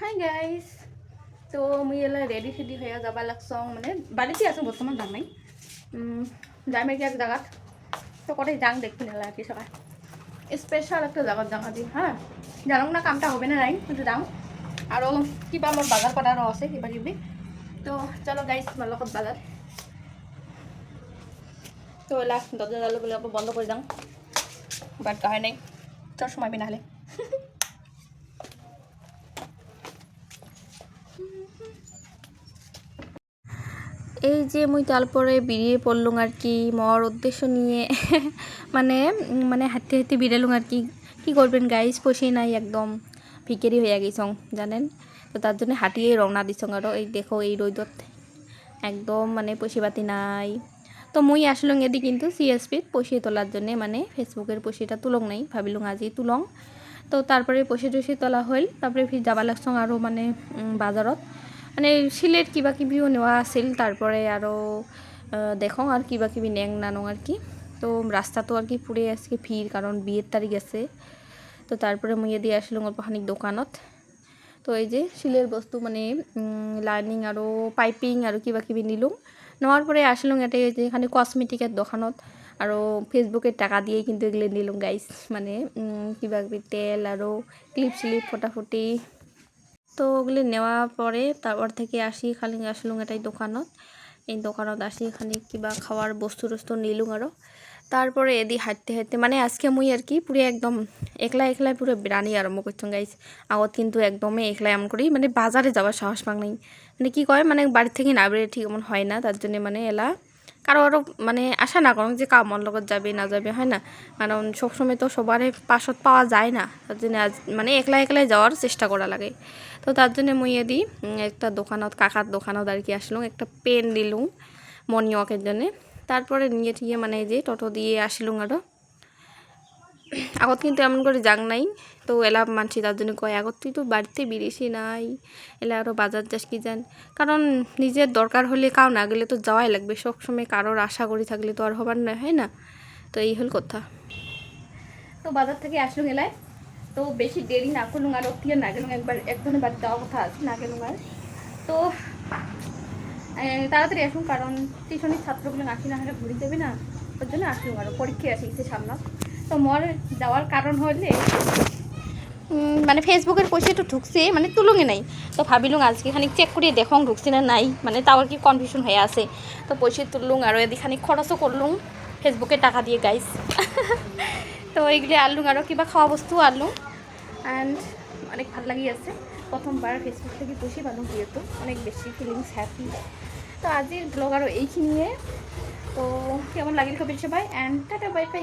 Hi guys, তো মুই এলা রেডি সেডি হয়ে যাবা লাগছং, মানে বাড়িতে আছো বর্তমান যাম নাই যাই আর কি এক জায়গাত। তো কটাই যাং দেখি নেলা আর কি সবাই স্পেশাল একটা জায়গাত যাম আজি। হ্যাঁ, জানো না কামটা হবে না নাই, কিন্তু যাম। আৰু কিবা মোৰ বাজাৰ কৰাৰো আছে কিবা কিবি। তো চলো গাইজ, তোমাৰ লগত বাজাৰ। তো এলা দরজা জালো বলে বন্ধ করে যাং, বাট হয় নাই, তোর সময় বিনা হলে। এই যে মুই তারপরে বেরিয়ে পড়লুম আর কি মর উদ্দেশ্য নিয়ে মানে মানে হাঁটতে হাঁটতে বেরালুম আর কি। কি করবেন গাইজ, পয়সা নাই, একদম ভিকেরি হয়ে গেছং জানেন। তো তার জন্য হাঁটিয়েই রওনা দিছং। আরও এই দেখো এই রোদত একদম মানে পয়সা পাতি নাই। তো মুই আসলুম এদি কিন্তু সিএসপিত পয়সা তোলার জন্য, মানে ফেসবুকের পয়সাটা তুলং নাই, ভাবিলুম আজি তুলং। তো তারপরে পয়সা টয়সা তোলা হল, তারপরে ফির যাবা লাগছং আরও মানে বাজারত, মানে সিলেট কিবা কিবিও নেওয়া আছিল। তারপরে আরও দেখো আর কিবা কিবি নেং নানং আর কি। তো রাস্তা তো আর কি পুরে আজকে ভিড়, কারণ বিয়ের তারিখ আছে। তো তারপরে মুই দিয়ে আসলুম অল্প খানিক দোকানত। তো এই যে শিলের বস্তু মানে লাইনিং আরও পাইপিং আরও কিবা কিবি নিলুম। নেওয়ার পরে আসলুম এটা যে এখানে কসমেটিকের দোকানত, আরও ফেসবুকের টাকা দিয়েই কিন্তু এগুলো নিলুম গাইস। মানে কিবা কিবি তেল আরও ক্লিপ স্লিপ ফটাফটি। তো ওগুলি নেওয়ার পরে তারপর থেকে খালি আসলুম এটাই দোকানত। এই দোকানত আসি খালি কিবা খাওয়ার বস্তু টস্তু নিলুম। আরও তারপরে এদি হাঁটতে হাঁটতে মানে আজকে মুই আর কি পুরো একদম একলাই পুরো বেড়ানি আরম্ভ করছং গাইস। আগত কিন্তু একদমই একলাই এমন করি মানে বাজারে যাওয়ার সাহস পাং নাই। মানে কি কয়, মানে বাড়ি থেকে না বেরিয়ে ঠিক এমন হয় না, তার জন্য মানে এলা কারো আরও মানে আশা না করুন যে কামর লগত যাবে না যাবে, হয় না, কারণ সবসময় তো সবার পাশত পাওয়া যায় না। তার জন্য আজ মানে একলাই যাওয়ার চেষ্টা করা লাগে। তো তার জন্য মুই এদি একটা দোকানত, কাকার দোকানত আর কি আসলুম, একটা পেন দিলুম মর্নিং ওয়াকের জন্যে। তারপরে নিয়ে ঠিয়ে মানে এই যে টোটো দিয়ে আসলুম। আরও আগত কিন্তু এমন করে যাং নাই। তো এলা মানছি তার জন্য কয়, আগত তুই তো বাড়িতে বেরিয়েছি নাই, এলা আরও বাজার যাস কি যান, কারণ নিজের দরকার হলে কাউ না গেলে তো যাওয়াই লাগবে। সবসময় কারোর আশা করি থাকলে তো আর হবার নয়, হয় না। তো এই হল কথা। তো বাজার থেকে আসলুম এলাই, তো বেশি দেরি না করলুম। আর অতি না গেলুম, একবার একজনের বাড়ি যাওয়ার কথা আছে, না গেলুম আর। তো তাড়াতাড়ি আসুন, কারণ টিউশনের ছাত্রগুলো আসি না হলে ঘুরে যাবে না, ওর জন্য আসলুম। আরও পরীক্ষা আসিছে সামনে। তো মর যাওয়ার কারণ হলে মানে ফেসবুকের পয়সা তো ঢুকছে, মানে তুলুঙে নাই। তো ভাবিলুম আজকে খানিক চেক করিয়ে দেখং ঢুকছে না নাই, মানে তাও আর কি কনফিউশন হয়ে আছে। তো পয়সা তুললুম, আরও এদিকে খানিক খরচও করলুম ফেসবুকের টাকা দিয়ে গাইস। তো এইগুলি আনলুম, আরও কিবা খাওয়া বস্তু আনলুম। অ্যান্ড অনেক ভালো লাগি আছে, প্রথমবার ফেসবুক থেকে পয়সা পালুম, যেহেতু অনেক বেশি ফিলিংস হ্যাপি। তো আজির ব্লগ আরও এইখিনিয়ে। তো কেমন লাগিল কবির সবাই, অ্যান্ড টাটা বাই বাই।